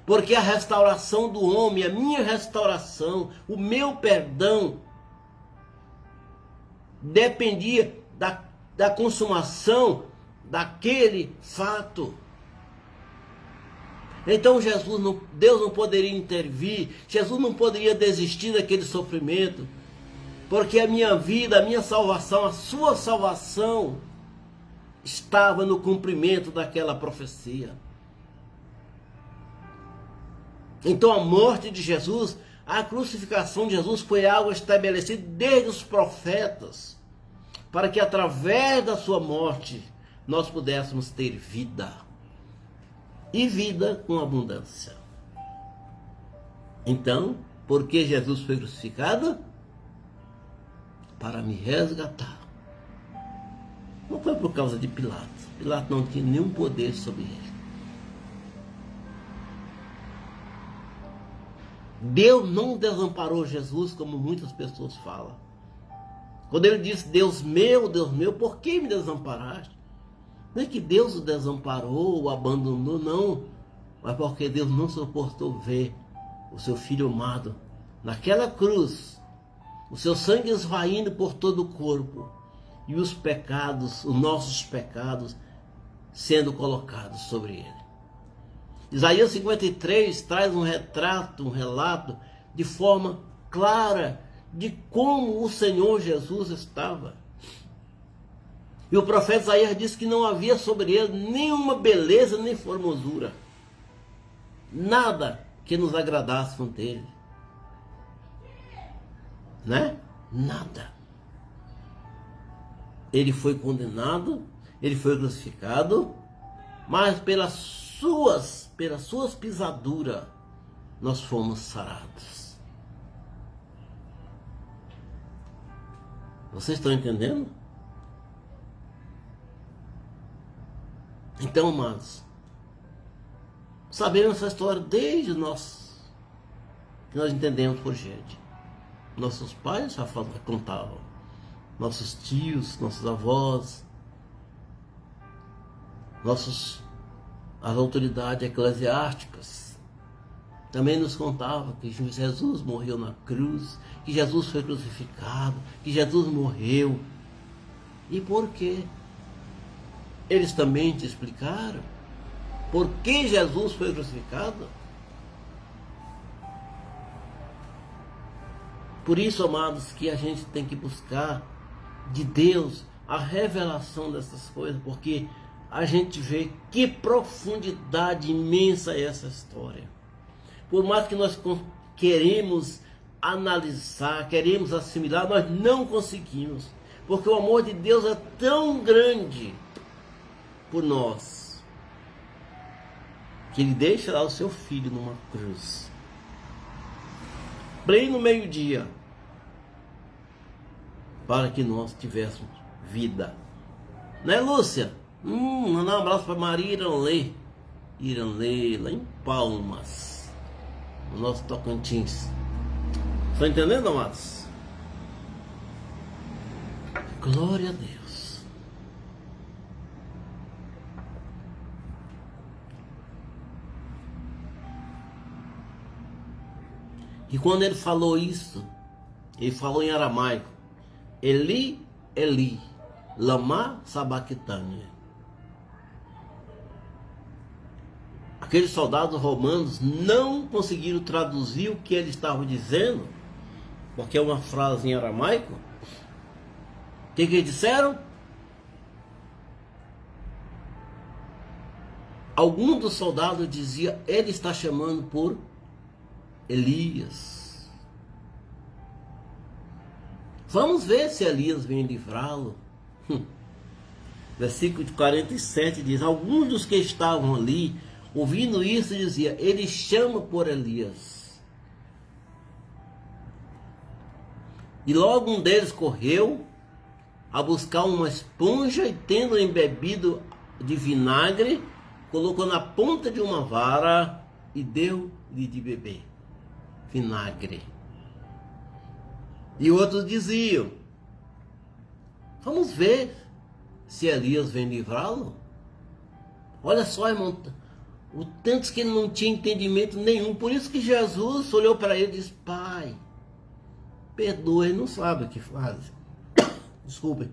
Porque a restauração do homem, a minha restauração, o meu perdão, dependia da consumação daquele fato. Então Deus não poderia intervir, Jesus não poderia desistir daquele sofrimento, porque a minha vida, a minha salvação, a sua salvação estava no cumprimento daquela profecia. Então a morte de Jesus, a crucificação de Jesus foi algo estabelecido desde os profetas, para que através da sua morte nós pudéssemos ter vida, e vida com abundância. Então, por que Jesus foi crucificado? Para me resgatar. Não foi por causa de Pilatos. Pilatos não tinha nenhum poder sobre ele. Deus não desamparou Jesus como muitas pessoas falam. Quando ele disse, Deus meu, por que me desamparaste? Não é que Deus o desamparou, o abandonou, não. Mas porque Deus não suportou ver o seu Filho amado naquela cruz, o seu sangue esvaindo por todo o corpo, e os pecados, os nossos pecados, sendo colocados sobre ele. Isaías 53 traz um retrato, um relato, de forma clara, de como o Senhor Jesus estava. E o profeta Isaías disse que não havia sobre ele nenhuma beleza nem formosura, nada que nos agradasse com ele, né? Nada. Ele foi condenado, ele foi crucificado, mas pelas suas pisaduras nós fomos sarados. Vocês estão entendendo? Então, amados, sabemos essa história desde que nós entendemos por gente. Nossos pais já contavam, nossos tios, nossos avós, as autoridades eclesiásticas também nos contavam que Jesus morreu na cruz, que Jesus foi crucificado, que Jesus morreu. E por quê? Eles também te explicaram por que Jesus foi crucificado? Por isso, amados, que a gente tem que buscar de Deus a revelação dessas coisas, porque a gente vê que profundidade imensa é essa história. Por mais que nós queremos analisar, queremos assimilar, nós não conseguimos, porque o amor de Deus é tão grande por nós, que ele deixa lá o seu filho numa cruz, bem no meio-dia, para que nós tivéssemos vida. Né, Lúcia? Mandar um abraço para Maria Iranlê, lá em Palmas, no nosso Tocantins. Estão entendendo, amados? Glória a Deus. E quando ele falou isso, ele falou em aramaico: Eli, Eli, lama sabachthani. Aqueles soldados romanos não conseguiram traduzir o que ele estava dizendo, porque é uma frase em aramaico. O que eles disseram? Algum dos soldados dizia: ele está chamando por Elias. Vamos ver se Elias vem livrá-lo. Versículo 47 diz: alguns dos que estavam ali, ouvindo isso, dizia: ele chama por Elias. E logo um deles correu a buscar uma esponja, e tendo embebido de vinagre, colocou na ponta de uma vara e deu-lhe de beber vinagre. E outros diziam: vamos ver se Elias vem livrá-lo. Olha só, irmão, o tanto que ele não tinha entendimento nenhum. Por isso que Jesus olhou para ele e disse: Pai, perdoa. Ele não sabe o que faz. Desculpe.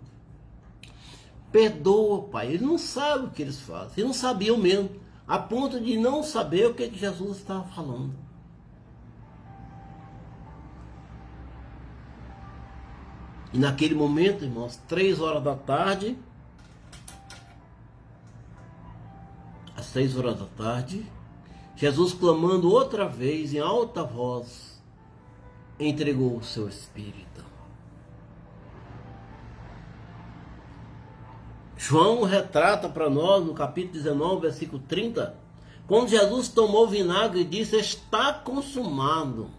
Perdoa, Pai. Ele não sabe o que eles fazem. Eles não sabiam mesmo, a ponto de não saber o que Jesus estava falando. E naquele momento, irmãos, 3 horas da tarde, às 3 horas da tarde, Jesus, clamando outra vez em alta voz, entregou o seu espírito. João retrata para nós no capítulo 19, versículo 30, quando Jesus tomou o vinagre e disse: está consumado.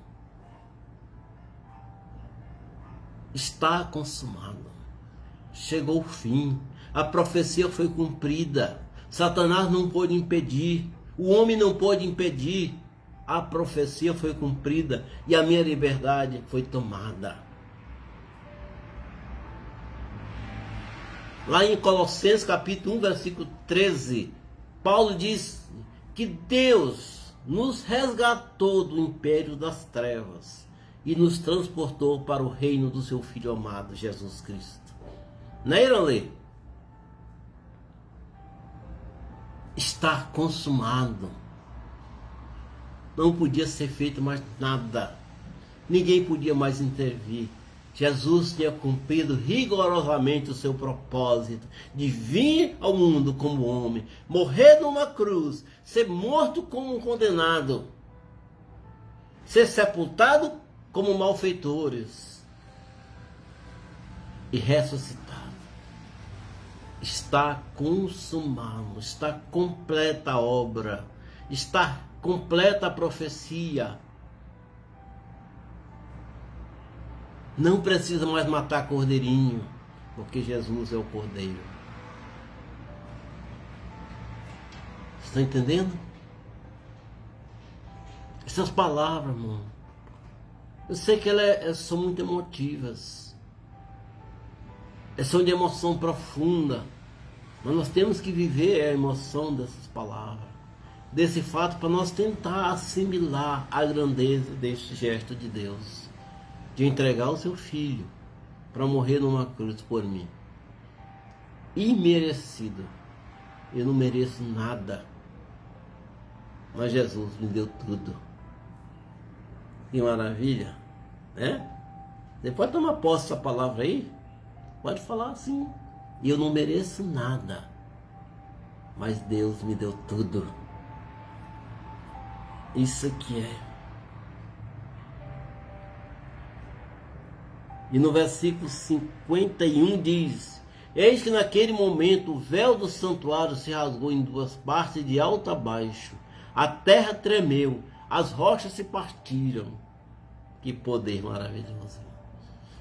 Está consumado. Chegou o fim. A profecia foi cumprida. Satanás não pôde impedir. O homem não pôde impedir. A profecia foi cumprida e a minha liberdade foi tomada. Lá em Colossenses capítulo 1, versículo 13, Paulo diz que Deus nos resgatou do império das trevas e nos transportou para o reino do seu Filho amado, Jesus Cristo. Né, Iranlê? Está consumado. Não podia ser feito mais nada. Ninguém podia mais intervir. Jesus tinha cumprido rigorosamente o seu propósito de vir ao mundo como homem, morrer numa cruz, ser morto como um condenado, ser sepultado como malfeitores e ressuscitado. Está consumado, está completa a obra, está completa a profecia. Não precisa mais matar cordeirinho, porque Jesus é o cordeiro. Está entendendo? Essas palavras, irmão, eu sei que elas são muito emotivas. São de emoção profunda. Mas nós temos que viver a emoção dessas palavras, desse fato, para nós tentar assimilar a grandeza deste gesto de Deus, de entregar o seu filho para morrer numa cruz por mim. Imerecido. Eu não mereço nada, mas Jesus me deu tudo. Que maravilha, né? Você pode tomar posse dessa palavra aí? Pode falar assim. Eu não mereço nada, mas Deus me deu tudo. Isso aqui é. E no versículo 51 diz: eis que naquele momento o véu do santuário se rasgou em duas partes, de alto a baixo. A terra tremeu, as rochas se partiram. Que poder maravilhoso.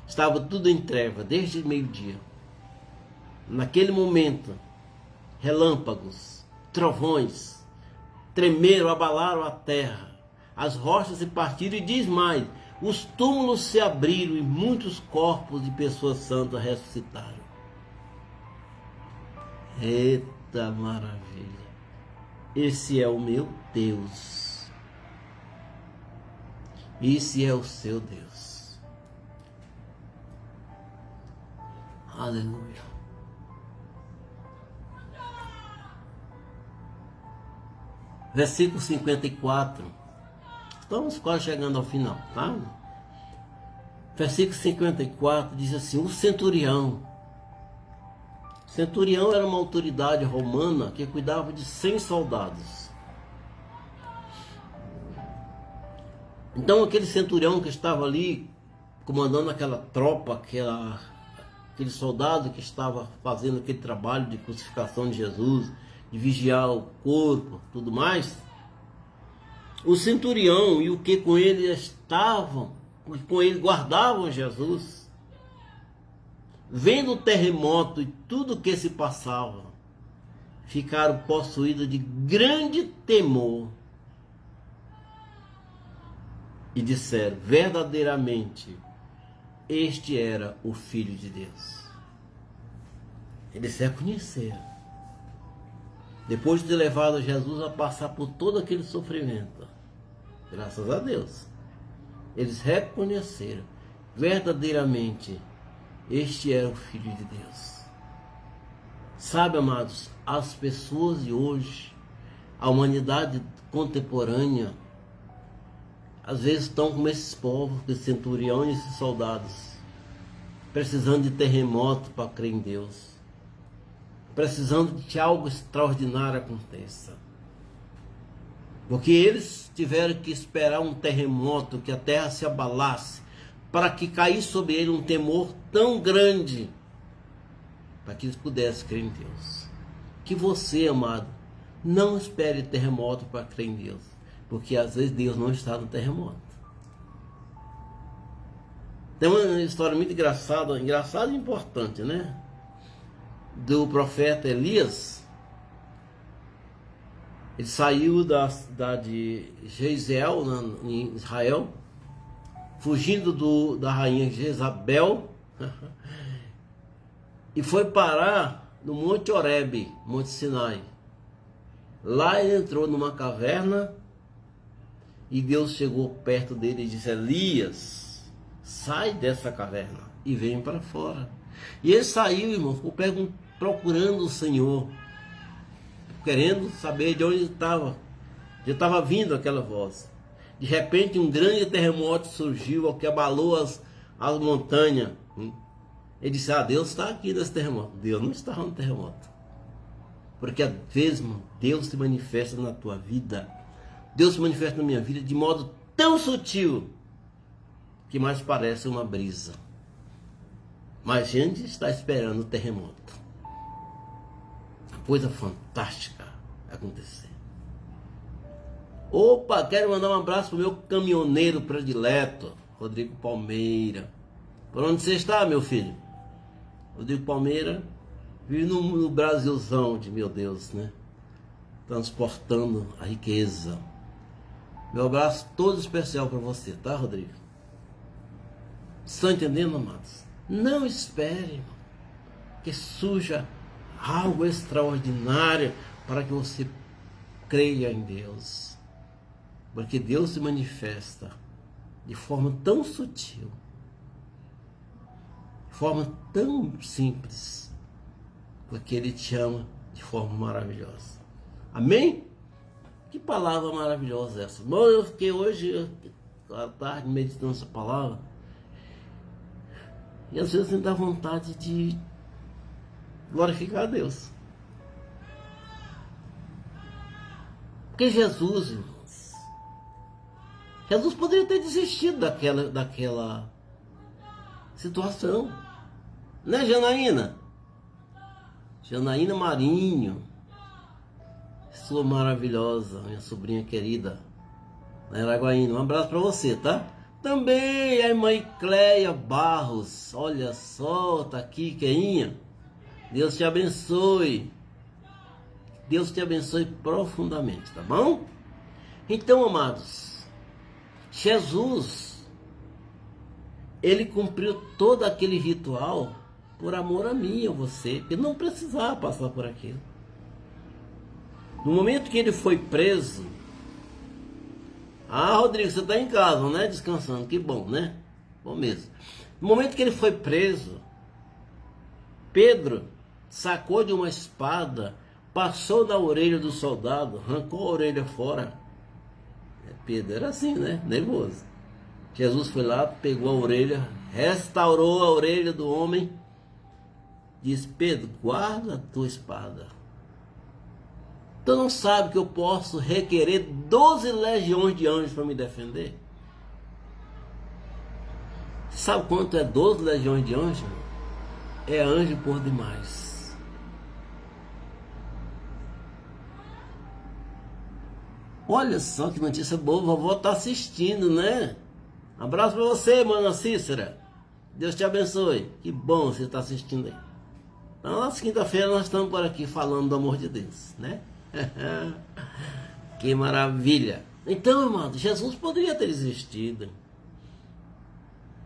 Estava tudo em treva desde meio-dia. Naquele momento, relâmpagos, trovões, tremeram, abalaram a terra. As rochas se partiram, e diz mais: os túmulos se abriram e muitos corpos de pessoas santas ressuscitaram. Eita maravilha! Esse é o meu Deus. Esse é o seu Deus. Aleluia. Versículo 54. Estamos quase chegando ao final, tá? Versículo 54 diz assim: o centurião. Centurião era uma autoridade romana que cuidava de 100 soldados. Então aquele centurião que estava ali comandando aquela tropa, aquele soldado que estava fazendo aquele trabalho de crucificação de Jesus, de vigiar o corpo, tudo mais, o centurião e o que com ele estavam, com ele guardavam Jesus, vendo o terremoto e tudo o que se passava, ficaram possuídos de grande temor e disseram: verdadeiramente este era o Filho de Deus. Eles reconheceram. Depois de ter levado Jesus a passar por todo aquele sofrimento, graças a Deus, eles reconheceram: verdadeiramente este era o Filho de Deus. Sabe, amados, as pessoas de hoje, a humanidade contemporânea, às vezes estão como esses povos, esses centuriões e esses soldados, precisando de terremoto para crer em Deus, precisando de que algo extraordinário aconteça. Porque eles tiveram que esperar um terremoto, que a terra se abalasse, para que caísse sobre ele um temor tão grande, para que eles pudessem crer em Deus. Que você, amado, não espere terremoto para crer em Deus, porque às vezes Deus não está no terremoto. Tem uma história muito engraçada e importante, né? Do profeta Elias. Ele saiu da cidade de Jezreel, em Israel, fugindo da rainha Jezabel, e foi parar no Monte Horebe, Monte Sinai. Lá ele entrou numa caverna e Deus chegou perto dele e disse: Elias, sai dessa caverna e vem para fora. E ele saiu, irmão, ficou procurando o Senhor, querendo saber de onde estava. Já estava vindo aquela voz. De repente um grande terremoto surgiu, que abalou as montanhas. Ele disse: Deus está aqui nesse terremoto. Deus não estava no terremoto. Porque às vezes, irmão, Deus se manifesta na tua vida. Deus se manifesta na minha vida de modo tão sutil que mais parece uma brisa. Mas a gente está esperando o terremoto. Uma coisa fantástica acontecer. Opa, quero mandar um abraço para o meu caminhoneiro predileto, Rodrigo Palmeira. Por onde você está, meu filho? Rodrigo Palmeira vive no Brasilzão de meu Deus, né? Transportando a riqueza. Meu abraço todo especial para você, tá, Rodrigo? Estão entendendo, amados? Não espere, irmão, que surja algo extraordinário para que você creia em Deus. Porque Deus se manifesta de forma tão sutil, de forma tão simples, porque Ele te ama de forma maravilhosa. Amém? Que palavra maravilhosa é essa? Bom, eu fiquei hoje à tarde meditando essa palavra, e às vezes me dá vontade de glorificar a Deus. Porque Jesus, irmãos, Jesus poderia ter desistido daquela situação. Né, Janaína? Janaína Marinho, sua maravilhosa, minha sobrinha querida, na Araguaína. Um abraço para você, tá? Também a irmã Cleia Barros, olha só, tá aqui, Keinha. Deus te abençoe. Deus te abençoe profundamente, tá bom? Então, amados, Jesus, Ele cumpriu todo aquele ritual por amor a mim e a você, porque não precisava passar por aquilo. No momento que ele foi preso, Rodrigo, você está em casa, né? Descansando, que bom, né? Bom mesmo. No momento que ele foi preso, Pedro sacou de uma espada, passou na orelha do soldado, arrancou a orelha fora. Pedro era assim, né? Nervoso. Jesus foi lá, pegou a orelha, restaurou a orelha do homem, disse: Pedro, guarda a tua espada. Tu não sabe que eu posso requerer 12 legiões de anjos para me defender? Sabe quanto é 12 legiões de anjos? É anjo por demais. Olha só que notícia boa, vovó está assistindo, né? Abraço para você, mana Cícera. Deus te abençoe. Que bom você está assistindo aí. Então, na quinta-feira nós estamos por aqui falando do amor de Deus, né? Que maravilha. Então, amado, Jesus poderia ter existido.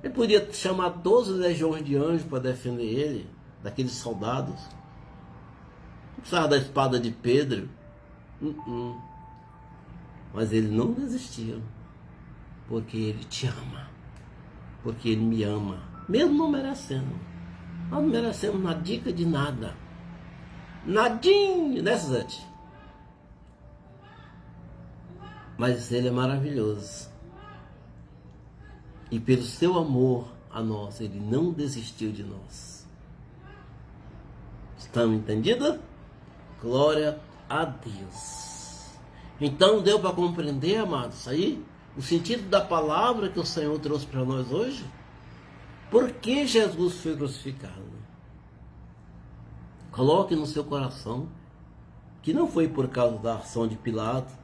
Ele podia chamar 12 legiões de anjos para defender ele, daqueles soldados. Não precisava da espada de Pedro. Mas ele não desistiu, porque ele te ama, porque ele me ama, mesmo não merecendo. Nós não merecemos na dica de nada, nadinho, né, Suzete? Mas ele é maravilhoso, e pelo seu amor a nós, ele não desistiu de nós. Estamos entendidos? Glória a Deus. Então deu para compreender, amados, aí o sentido da palavra que o Senhor trouxe para nós hoje? Por que Jesus foi crucificado? Coloque no seu coração que não foi por causa da ação de Pilatos,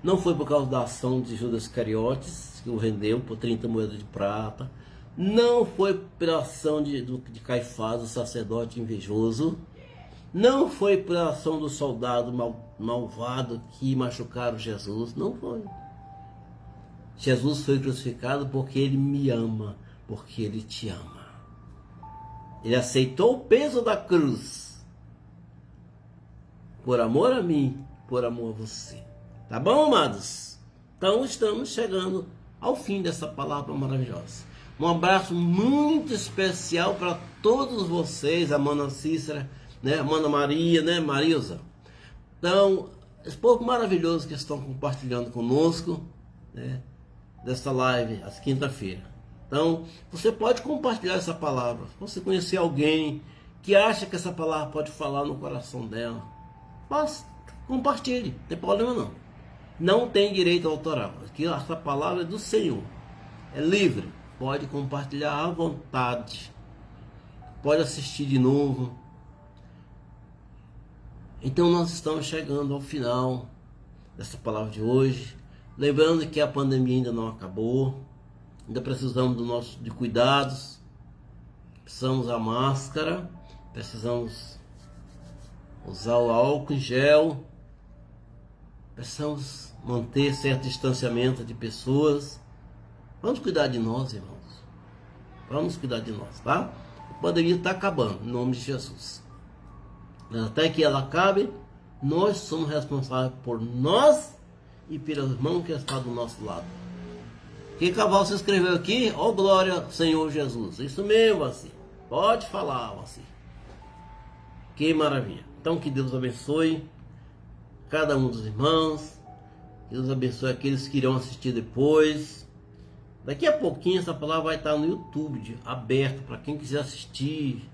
não foi por causa da ação de Judas Iscariotes, que o rendeu por 30 moedas de prata, não foi pela ação de Caifás, o sacerdote invejoso, não foi pela ação do soldado malvado que machucaram Jesus, não foi. Jesus foi crucificado porque Ele me ama, porque Ele te ama. Ele aceitou o peso da cruz, por amor a mim, por amor a você. Tá bom, amados? Então estamos chegando ao fim dessa palavra maravilhosa. Um abraço muito especial para todos vocês, a Mana Cícera, né, a Mana Maria, né, Marilza. Então, esse povo maravilhoso que estão compartilhando conosco, né, dessa live, às quinta-feira. Então, você pode compartilhar essa palavra. Se você conhecer alguém que acha que essa palavra pode falar no coração dela, mas compartilhe, não tem problema não. Não tem direito autoral. Aqui essa palavra é do Senhor. É livre. Pode compartilhar à vontade. Pode assistir de novo. Então nós estamos chegando ao final dessa palavra de hoje. Lembrando que a pandemia ainda não acabou. Ainda precisamos de cuidados. Precisamos usar máscara. Precisamos usar o álcool em gel. Precisamos manter certo distanciamento de pessoas. Vamos cuidar de nós, irmãos. Vamos cuidar de nós, tá? A pandemia está acabando, em nome de Jesus. Até que ela acabe, nós somos responsáveis por nós e pelo irmão que está do nosso lado. Que Caval se escreveu aqui? Ó, glória, Senhor Jesus. Isso mesmo, assim. Pode falar, assim. Que maravilha. Então, que Deus abençoe cada um dos irmãos. Que Deus abençoe aqueles que irão assistir depois. Daqui a pouquinho essa palavra vai estar no YouTube, aberto para quem quiser assistir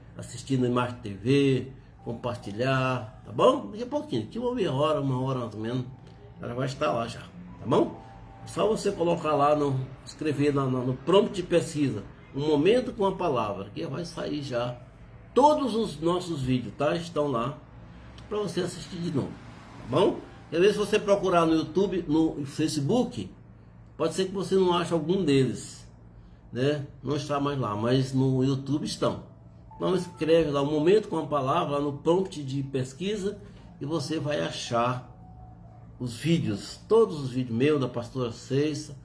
no Imagem TV, compartilhar, tá bom? Daqui a pouquinho, daqui uma meia hora, uma hora mais ou menos, ela vai estar lá já, tá bom? É só você colocar lá, escrever no prompt de pesquisa, um momento com a palavra, que vai sair já. Todos os nossos vídeos, tá? Estão lá para você assistir de novo, tá bom? E às vezes você procurar no YouTube, no Facebook, pode ser que você não ache algum deles, né? Não está mais lá, mas no YouTube estão. Então escreve lá um momento com a palavra, lá no prompt de pesquisa, e você vai achar os vídeos, todos os vídeos meus, da pastora Ceissa,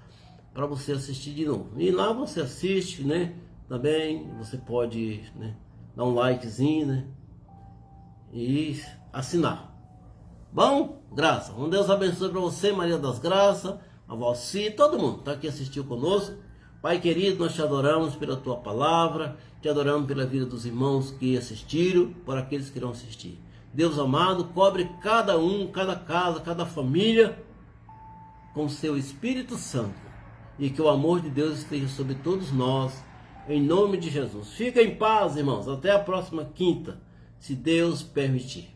para você assistir de novo. E lá você assiste, né? Também você pode, né, dar um likezinho, né? E assinar. Bom, graça. Um Deus abençoe para você, Maria das Graças, a Valci, todo mundo está aqui assistiu conosco. Pai querido, nós te adoramos pela tua palavra, te adoramos pela vida dos irmãos que assistiram, por aqueles que irão assistir. Deus amado, cobre cada um, cada casa, cada família com seu Espírito Santo, e que o amor de Deus esteja sobre todos nós, em nome de Jesus. Fica em paz, irmãos, até a próxima quinta, se Deus permitir.